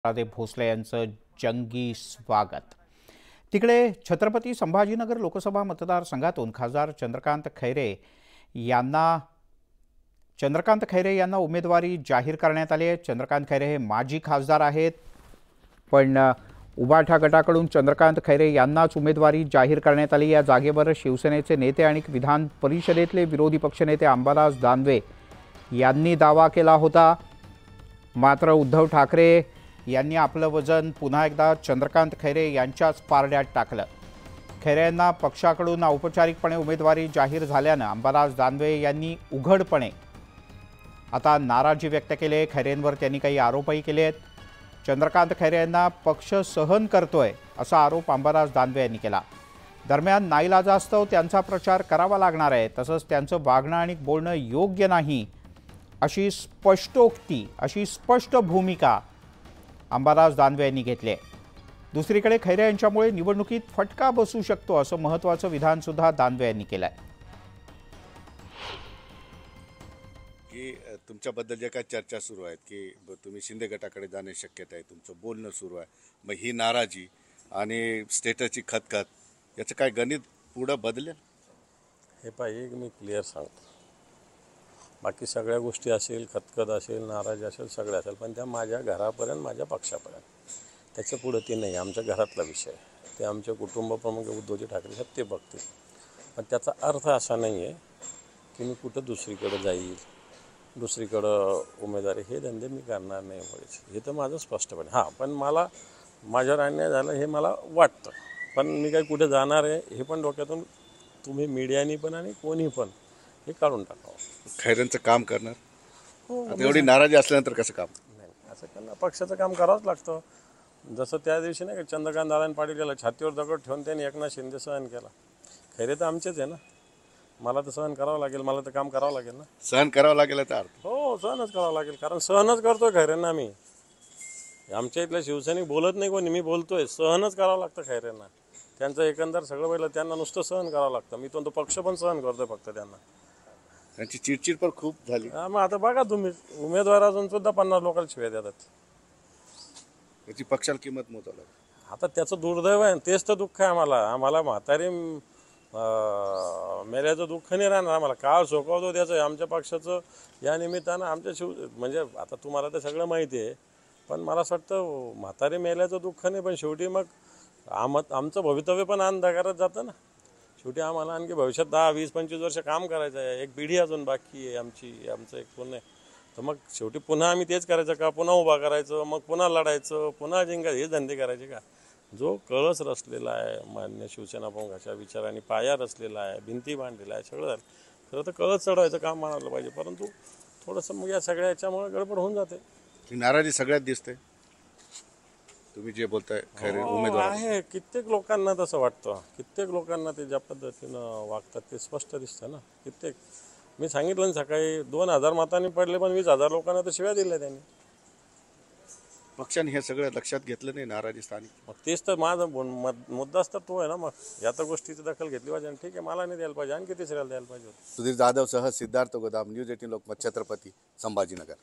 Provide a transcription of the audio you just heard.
राधे भोसले यांचं जंगी स्वागत। तिकडे छत्रपती संभाजीनगर लोकसभा मतदारसंघातून खासदार चंद्रकांत खैरे यांना उमेदवारी जाहीर करण्यात आली आहे। चंद्रकांत खैरे हे माजी खासदार आहेत, पण उभाठा गटाकडून चंद्रकांत खैरे यांनाच उमेदवारी जाहीर करण्यात आली। या जागेवर शिवसेनेचे नेते आणि विधान परिषदेतले विरोधी पक्षनेते अंबादास दानवे यांनी दावा केला होता, मात्र उद्धव ठाकरे यांनी आपलं वजन पुन्हा एकदा चंद्रकांत खैरे यांच्याच पारड्यात टाकलं। खैरे यांना पक्षाकडून औपचारिकपणे उमेदवारी जाहीर झाल्यानं अंबादास दानवे यांनी उघडपणे आता नाराजी व्यक्त केली आहे। खैरेंवर त्यांनी काही आरोपही केले आहेत। चंद्रकांत खैरे यांना पक्ष सहन करतोय असा आरोप अंबादास दानवे यांनी केला। दरम्यान नाईलाजास्तव त्यांचा प्रचार करावा लागणार आहे, तसंच त्यांचं वागणं आणि बोलणं योग्य नाही अशी स्पष्टोक्ती, अशी स्पष्ट भूमिका अंबादास दानवे यांनी घेतली आहे। दुसरीकडे खैरे यांच्यामुळे निवडणुकीत फटका बसू शकतो असं महत्त्वाचं विधान सुद्धा दानवे यांनी केलं आहे की तुमच्याबद्दल जे काय चर्चा सुरू आहेत की तुम्ही शिंदे गटाकडे जाणे शक्यता आहे, तुमचं बोलणं सुरू आहे, मग ही नाराजी आणि स्टेटसची खतखत याचं काय गणित पुढं बदलेल? हे पाहिजे मी क्लिअर सांगतो। बाकी सगळ्या गोष्टी असेल, खतखत असेल, नाराज असेल, सगळ्या असेल, पण त्या माझ्या घरापर्यंत, माझ्या पक्षापर्यंत, त्याच्या पुढं ते नाही। आमच्या घरातला विषय ते आमचे कुटुंब प्रमुख उद्धवजी ठाकरे साहेब ते बघतील, पण त्याचा अर्थ असा नाही आहे की मी कुठं दुसरीकडे जाईल, दुसरीकडं उमेदवारी, हे धंदे मी करणार नाही व्हायचे, हे तर माझं स्पष्टपणे। हां, पण मला माझ्यावर अन्याय झाला हे मला वाटतं, पण मी काही कुठे जाणार आहे हे पण डोक्यातून तुम्ही मीडियानी पण आणि कोणी पण हे काढून टाकावं। खैरेंचं काम करणार हो, आता एवढी नाराजी असल्यानंतर कसं काम? नाही, असं करणं पक्षाचं काम करावंच लागतं। जसं त्या दिवशी नाही का चंद्रकांत नारायण पाटील गेला, छातीवर दगड ठेवून त्यांनी एकनाथ शिंदे सहन केला। खैरे तर आमचेच आहे ना, मला तर सहन करावं लागेल, मला तर काम करावं लागेल ना। सहन करावं लागेल याचा अर्थ? हो, सहनच करावं लागेल, कारण सहनच करतोय खैरेंना आम्ही। आमच्या इथल्या शिवसैनिक बोलत नाही कोणी, मी बोलतोय, सहनच करावं लागतं खैरेंना। त्यांचं एकंदर सगळं पहिलं त्यांना नुसतं सहन करावं लागतं, मी तो पक्ष पण सहन करतोय फक्त त्यांना। त्यांची चिडचिड पण खूप झाली। मग आता बघा तुम्ही, उमेदवार अजून सुद्धा 50 लोकांना शिव्या देतात, त्याची पक्षाला किंमत मोजावी लागेल। आता त्याचं दुर्दैव आहे, तेच तर दुःख आहे आम्हाला म्हातारी मेल्याचं दुःख नाही राहणार आम्हाला, काळ सोकवतो त्याचं आमच्या पक्षाचं। या निमित्तानं आमच्या म्हणजे आता तुम्हाला तर सगळं माहिती आहे, पण मला असं वाटतं म्हातारी मेल्याचं दुःख नाही, पण शेवटी मग आमचं भवितव्य पण अंधकारात जातं ना। शेवटी आम्हाला आणखी भविष्यात 10, 20, 25 वर्ष काम करायचं आहे, एक पिढी अजून बाकी आहे आमचं एक पुण्य आहे। तर मग शेवटी पुन्हा आम्ही तेच करायचं का? पुन्हा उभा करायचं, मग पुन्हा लढायचं, पुन्हा जिंकायचं, हे धंदे करायचे का? जो कळस रचलेला आहे मान्य शिवसेना प्रमुखाच्या विचारांनी, पाया रचलेला आहे, भिंती बांधलेला आहे, सगळं झालं, खरं तर कळस चढवायचं काम म्हणायला पाहिजे, परंतु थोडंसं मग या सगळ्या याच्यामुळे गडबड होऊन जाते। ही नाराजी सगळ्यात दिसते, तुम्ही जे बोलताय खैरे उमेदवार आहे। कित्येक लोकांना तसं वाटतं, कित्येक लोकांना ते ज्या पद्धतीनं वागतात ते स्पष्ट दिसतं ना। कित्येक मी सांगितलं ना सकाळी, 2000 मतांनी पडले, पण 20,000 लोकांना तर शिव्या दिल्या त्यांनी। पक्षाने हे सगळं लक्षात घेतलं नाही, नाराजी स्थानिक। मग तेच तर माझा मुद्दाच तर तो आहे ना। मग या तर गोष्टीची दखल घेतली पाहिजे, ठीक आहे, मला नाही द्यायला पाहिजे, आणखी तिसऱ्याला द्यायला पाहिजे। सुधीर जाधव सह सिद्धार्थ गोदाम, न्यूज 18 लोकमत, छत्रपती संभाजीनगर।